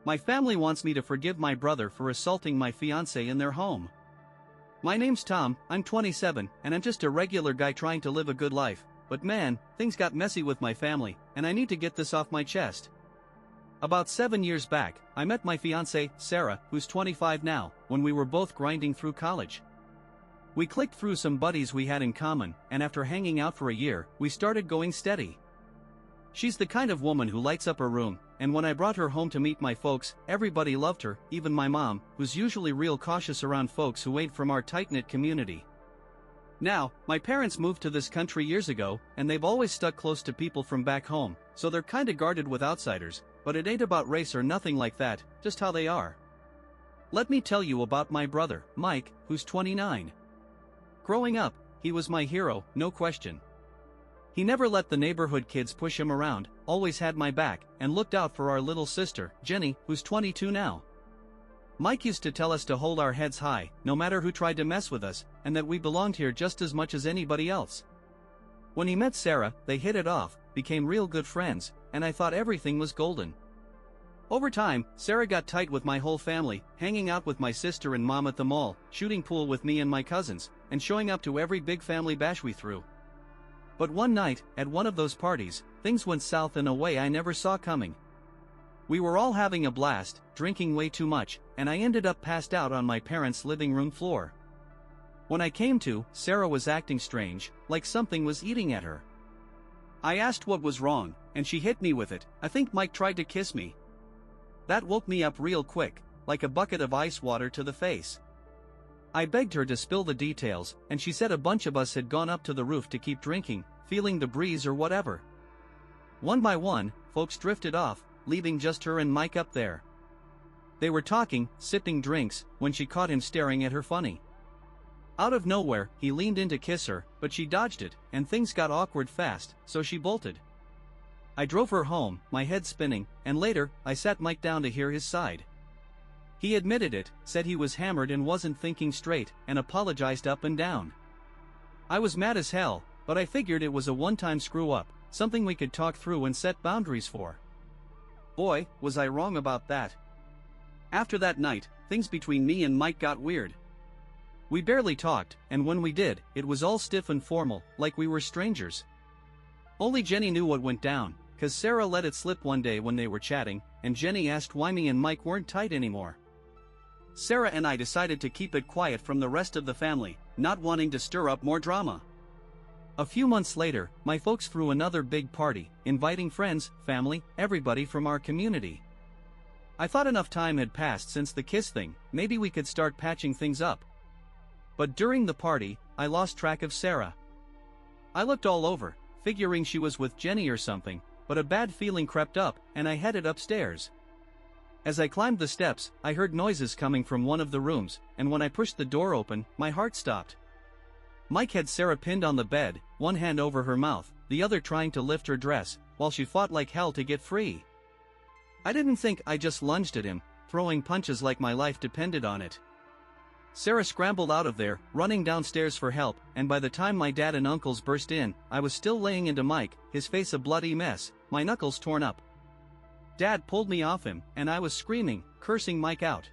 My family wants me to forgive my brother for assaulting my fiancée in their home. My name's Tom, I'm 27, and I'm just a regular guy trying to live a good life, but man, things got messy with my family, and I need to get this off my chest. About 7 years back, I met my fiancée, Sarah, who's 25 now, when we were both grinding through college. We clicked through some buddies we had in common, and after hanging out for a year, we started going steady. She's the kind of woman who lights up her room, and when I brought her home to meet my folks, everybody loved her, even my mom, who's usually real cautious around folks who ain't from our tight-knit community. Now, my parents moved to this country years ago, and they've always stuck close to people from back home, so they're kinda guarded with outsiders, but it ain't about race or nothing like that, just how they are. Let me tell you about my brother, Mike, who's 29. Growing up, he was my hero, no question. He never let the neighborhood kids push him around, always had my back, and looked out for our little sister, Jenny, who's 22 now. Mike used to tell us to hold our heads high, no matter who tried to mess with us, and that we belonged here just as much as anybody else. When he met Sarah, they hit it off, became real good friends, and I thought everything was golden. Over time, Sarah got tight with my whole family, hanging out with my sister and mom at the mall, shooting pool with me and my cousins, and showing up to every big family bash we threw. But one night, at one of those parties, things went south in a way I never saw coming. We were all having a blast, drinking way too much, and I ended up passed out on my parents' living room floor. When I came to, Sarah was acting strange, like something was eating at her. I asked what was wrong, and she hit me with it. I think Mike tried to kiss me. That woke me up real quick, like a bucket of ice water to the face. I begged her to spill the details, and she said a bunch of us had gone up to the roof to keep drinking, feeling the breeze or whatever. One by one, folks drifted off, leaving just her and Mike up there. They were talking, sipping drinks, when she caught him staring at her funny. Out of nowhere, he leaned in to kiss her, but she dodged it, and things got awkward fast, so she bolted. I drove her home, my head spinning, and later, I sat Mike down to hear his side. He admitted it, said he was hammered and wasn't thinking straight, and apologized up and down. I was mad as hell, but I figured it was a one-time screw-up, something we could talk through and set boundaries for. Boy, was I wrong about that. After that night, things between me and Mike got weird. We barely talked, and when we did, it was all stiff and formal, like we were strangers. Only Jenny knew what went down, 'cause Sarah let it slip one day when they were chatting, and Jenny asked why me and Mike weren't tight anymore. Sarah and I decided to keep it quiet from the rest of the family, not wanting to stir up more drama. A few months later, my folks threw another big party, inviting friends, family, everybody from our community. I thought enough time had passed since the kiss thing, maybe we could start patching things up. But during the party, I lost track of Sarah. I looked all over, figuring she was with Jenny or something, but a bad feeling crept up, and I headed upstairs. As I climbed the steps, I heard noises coming from one of the rooms, and when I pushed the door open, my heart stopped. Mike had Sarah pinned on the bed, one hand over her mouth, the other trying to lift her dress, while she fought like hell to get free. I didn't think, I just lunged at him, throwing punches like my life depended on it. Sarah scrambled out of there, running downstairs for help, and by the time my dad and uncles burst in, I was still laying into Mike, his face a bloody mess, my knuckles torn up. Dad pulled me off him, and I was screaming, cursing Mike out.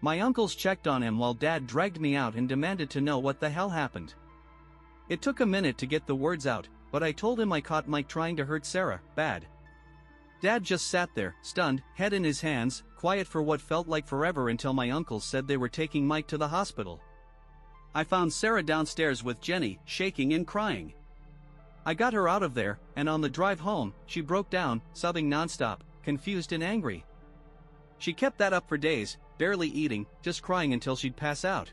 My uncles checked on him while Dad dragged me out and demanded to know what the hell happened. It took a minute to get the words out, but I told him I caught Mike trying to hurt Sarah, bad. Dad just sat there, stunned, head in his hands, quiet for what felt like forever until my uncles said they were taking Mike to the hospital. I found Sarah downstairs with Jenny, shaking and crying. I got her out of there, and on the drive home, she broke down, sobbing nonstop, confused and angry. She kept that up for days, barely eating, just crying until she'd pass out.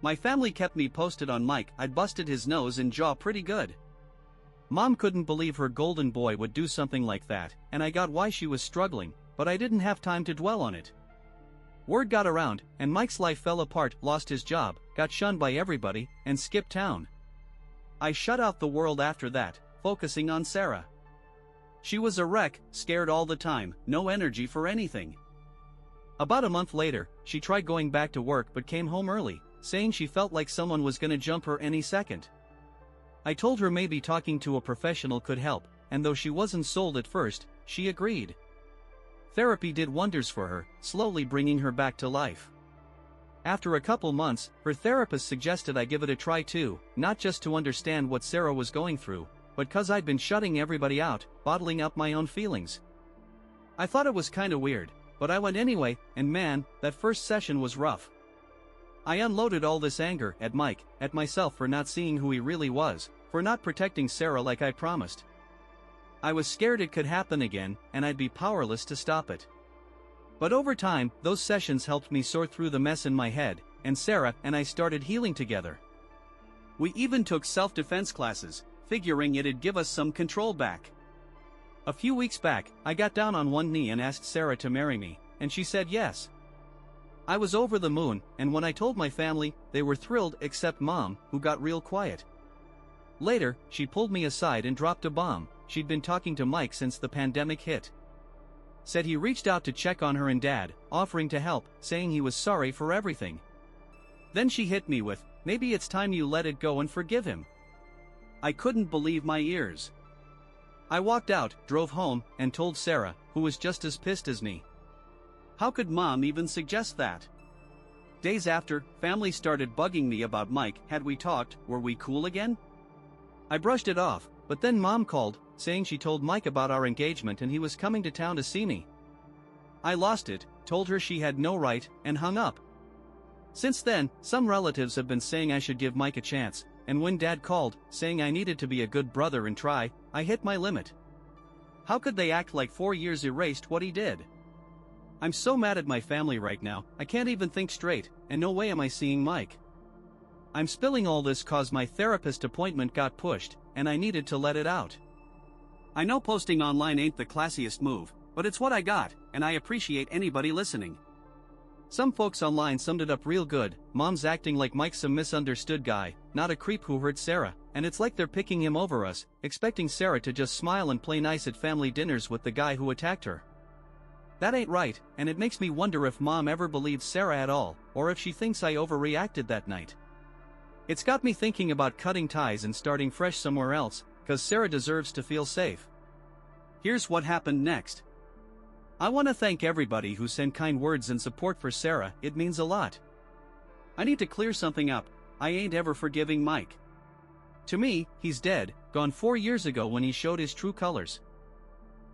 My family kept me posted on Mike. I'd busted his nose and jaw pretty good. Mom couldn't believe her golden boy would do something like that, and I got why she was struggling, but I didn't have time to dwell on it. Word got around, and Mike's life fell apart, lost his job, got shunned by everybody, and skipped town. I shut out the world after that, focusing on Sarah. She was a wreck, scared all the time, no energy for anything. About a month later, she tried going back to work but came home early, saying she felt like someone was gonna jump her any second. I told her maybe talking to a professional could help, and though she wasn't sold at first, she agreed. Therapy did wonders for her, slowly bringing her back to life. After a couple months, her therapist suggested I give it a try too, not just to understand what Sarah was going through, but cause I'd been shutting everybody out, bottling up my own feelings. I thought it was kinda weird, but I went anyway, and man, that first session was rough. I unloaded all this anger at Mike, at myself for not seeing who he really was, for not protecting Sarah like I promised. I was scared it could happen again, and I'd be powerless to stop it. But over time, those sessions helped me sort through the mess in my head, and Sarah and I started healing together. We even took self-defense classes, figuring it'd give us some control back. A few weeks back, I got down on one knee and asked Sarah to marry me, and she said yes. I was over the moon, and when I told my family, they were thrilled except Mom, who got real quiet. Later, she pulled me aside and dropped a bomb. She'd been talking to Mike since the pandemic hit. Said he reached out to check on her and Dad, offering to help, saying he was sorry for everything. Then she hit me with, "Maybe it's time you let it go and forgive him." I couldn't believe my ears. I walked out, drove home, and told Sarah, who was just as pissed as me. How could Mom even suggest that? Days after, family started bugging me about Mike. Had we talked, were we cool again? I brushed it off, but then Mom called, saying she told Mike about our engagement and he was coming to town to see me. I lost it, told her she had no right, and hung up. Since then, some relatives have been saying I should give Mike a chance, and when Dad called, saying I needed to be a good brother and try, I hit my limit. How could they act like 4 years erased what he did? I'm so mad at my family right now, I can't even think straight, and no way am I seeing Mike. I'm spilling all this cause my therapist appointment got pushed, and I needed to let it out. I know posting online ain't the classiest move, but it's what I got, and I appreciate anybody listening. Some folks online summed it up real good. Mom's acting like Mike's some misunderstood guy, not a creep who hurt Sarah, and it's like they're picking him over us, expecting Sarah to just smile and play nice at family dinners with the guy who attacked her. That ain't right, and it makes me wonder if Mom ever believed Sarah at all, or if she thinks I overreacted that night. It's got me thinking about cutting ties and starting fresh somewhere else, cause Sarah deserves to feel safe. Here's what happened next. I want to thank everybody who sent kind words and support for Sarah, it means a lot. I need to clear something up, I ain't ever forgiving Mike. To me, he's dead, gone 4 years ago when he showed his true colors.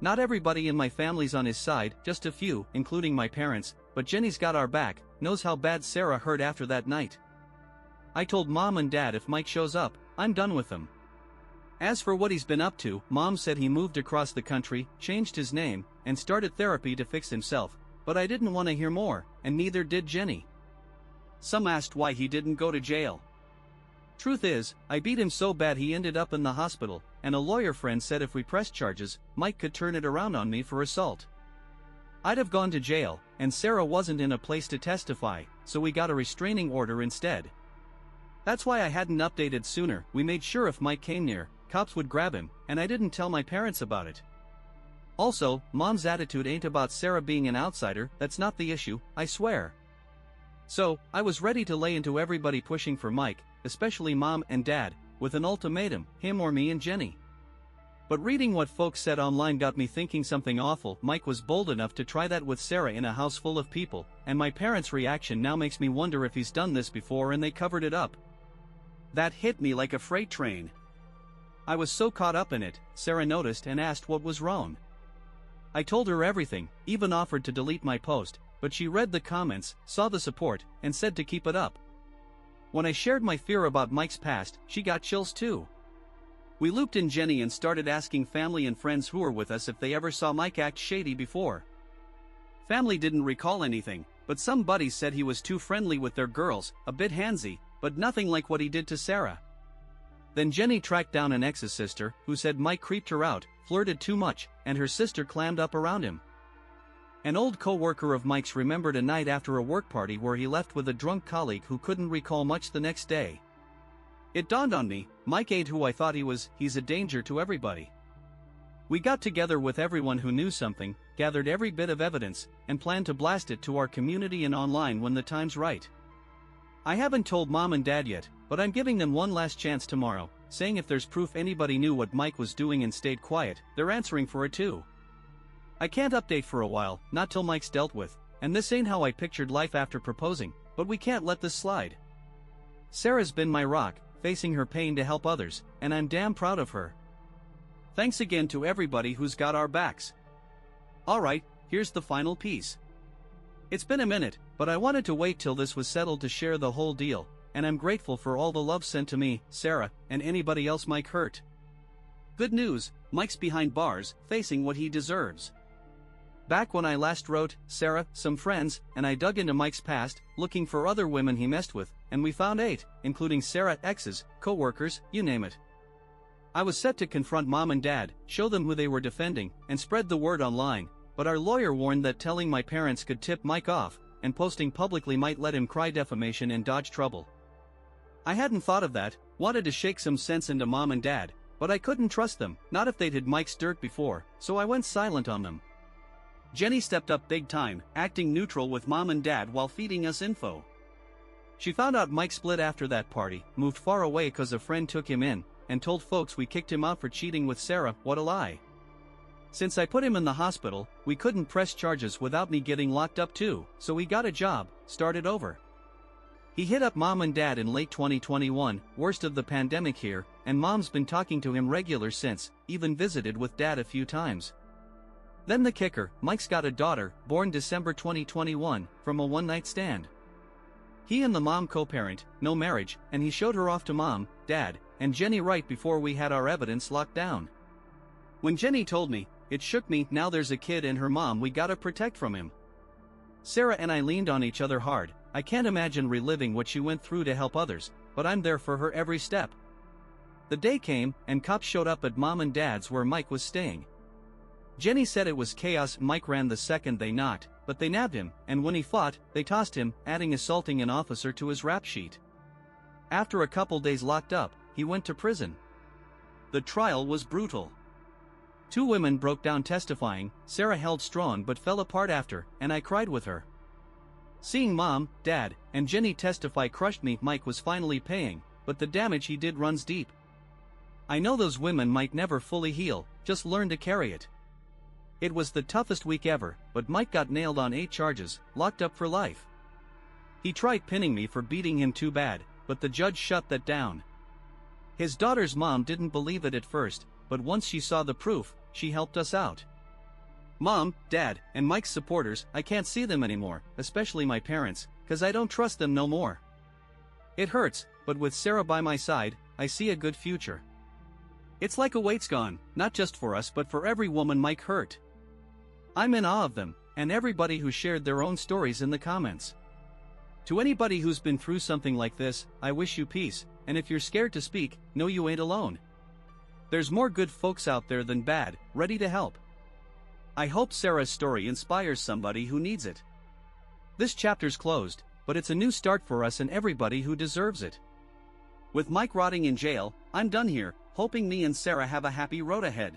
Not everybody in my family's on his side, just a few, including my parents, but Jenny's got our back, knows how bad Sarah hurt after that night. I told Mom and Dad if Mike shows up, I'm done with him. As for what he's been up to, Mom said he moved across the country, changed his name, and started therapy to fix himself, but I didn't want to hear more, and neither did Jenny. Some asked why he didn't go to jail. Truth is, I beat him so bad he ended up in the hospital, and a lawyer friend said if we pressed charges, Mike could turn it around on me for assault. I'd have gone to jail, and Sarah wasn't in a place to testify, so we got a restraining order instead. That's why I hadn't updated sooner. We made sure if Mike came near, cops would grab him, and I didn't tell my parents about it. Also, Mom's attitude ain't about Sarah being an outsider, that's not the issue, I swear. So, I was ready to lay into everybody pushing for Mike, especially Mom and Dad, with an ultimatum, him or me and Jenny. But reading what folks said online got me thinking something awful. Mike was bold enough to try that with Sarah in a house full of people, and my parents' reaction now makes me wonder if he's done this before and they covered it up. That hit me like a freight train. I was so caught up in it, Sarah noticed and asked what was wrong. I told her everything, even offered to delete my post, but she read the comments, saw the support, and said to keep it up. When I shared my fear about Mike's past, she got chills too. We looped in Jenny and started asking family and friends who were with us if they ever saw Mike act shady before. Family didn't recall anything, but some buddies said he was too friendly with their girls, a bit handsy, but nothing like what he did to Sarah. Then Jenny tracked down an ex's sister, who said Mike creeped her out, flirted too much, and her sister clammed up around him. An old co-worker of Mike's remembered a night after a work party where he left with a drunk colleague who couldn't recall much the next day. It dawned on me, Mike ain't who I thought he was, he's a danger to everybody. We got together with everyone who knew something, gathered every bit of evidence, and planned to blast it to our community and online when the time's right. I haven't told Mom and Dad yet, but I'm giving them one last chance tomorrow, saying if there's proof anybody knew what Mike was doing and stayed quiet, they're answering for it too. I can't update for a while, not till Mike's dealt with, and this ain't how I pictured life after proposing, but we can't let this slide. Sarah's been my rock, facing her pain to help others, and I'm damn proud of her. Thanks again to everybody who's got our backs. Alright, here's the final piece. It's been a minute, but I wanted to wait till this was settled to share the whole deal, and I'm grateful for all the love sent to me, Sarah, and anybody else Mike hurt. Good news, Mike's behind bars, facing what he deserves. Back when I last wrote, Sarah, some friends, and I dug into Mike's past, looking for other women he messed with, and we found 8, including Sarah, exes, co-workers, you name it. I was set to confront mom and dad, show them who they were defending, and spread the word online, but our lawyer warned that telling my parents could tip Mike off, and posting publicly might let him cry defamation and dodge trouble. I hadn't thought of that, wanted to shake some sense into mom and dad, but I couldn't trust them, not if they'd hid Mike's dirt before, so I went silent on them. Jenny stepped up big time, acting neutral with mom and dad while feeding us info. She found out Mike split after that party, moved far away cause a friend took him in, and told folks we kicked him out for cheating with Sarah. What a lie. Since I put him in the hospital, we couldn't press charges without me getting locked up too, so he got a job, started over. He hit up mom and dad in late 2021, worst of the pandemic here, and mom's been talking to him regular since, even visited with dad a few times. Then the kicker, Mike's got a daughter, born December 2021, from a one-night stand. He and the mom co-parent, no marriage, and he showed her off to mom, dad, and Jenny right before we had our evidence locked down. When Jenny told me, it shook me. Now there's a kid and her mom we gotta protect from him. Sarah and I leaned on each other hard. I can't imagine reliving what she went through to help others, but I'm there for her every step. The day came, and cops showed up at mom and dad's where Mike was staying. Jenny said it was chaos. Mike ran the second they knocked, but they nabbed him, and when he fought, they tossed him, adding assaulting an officer to his rap sheet. After a couple days locked up, he went to prison. The trial was brutal. 2 women broke down testifying. Sarah held strong but fell apart after, and I cried with her. Seeing mom, dad, and Jenny testify crushed me. Mike was finally paying, but the damage he did runs deep. I know those women might never fully heal, just learn to carry it. It was the toughest week ever, but Mike got nailed on 8 charges, locked up for life. He tried pinning me for beating him too bad, but the judge shut that down. His daughter's mom didn't believe it at first, but once she saw the proof, she helped us out. Mom, dad, and Mike's supporters, I can't see them anymore, especially my parents, cause I don't trust them no more. It hurts, but with Sarah by my side, I see a good future. It's like a weight's gone, not just for us but for every woman Mike hurt. I'm in awe of them, and everybody who shared their own stories in the comments. To anybody who's been through something like this, I wish you peace, and if you're scared to speak, know you ain't alone. There's more good folks out there than bad, ready to help. I hope Sarah's story inspires somebody who needs it. This chapter's closed, but it's a new start for us and everybody who deserves it. With Mike rotting in jail, I'm done here, hoping me and Sarah have a happy road ahead.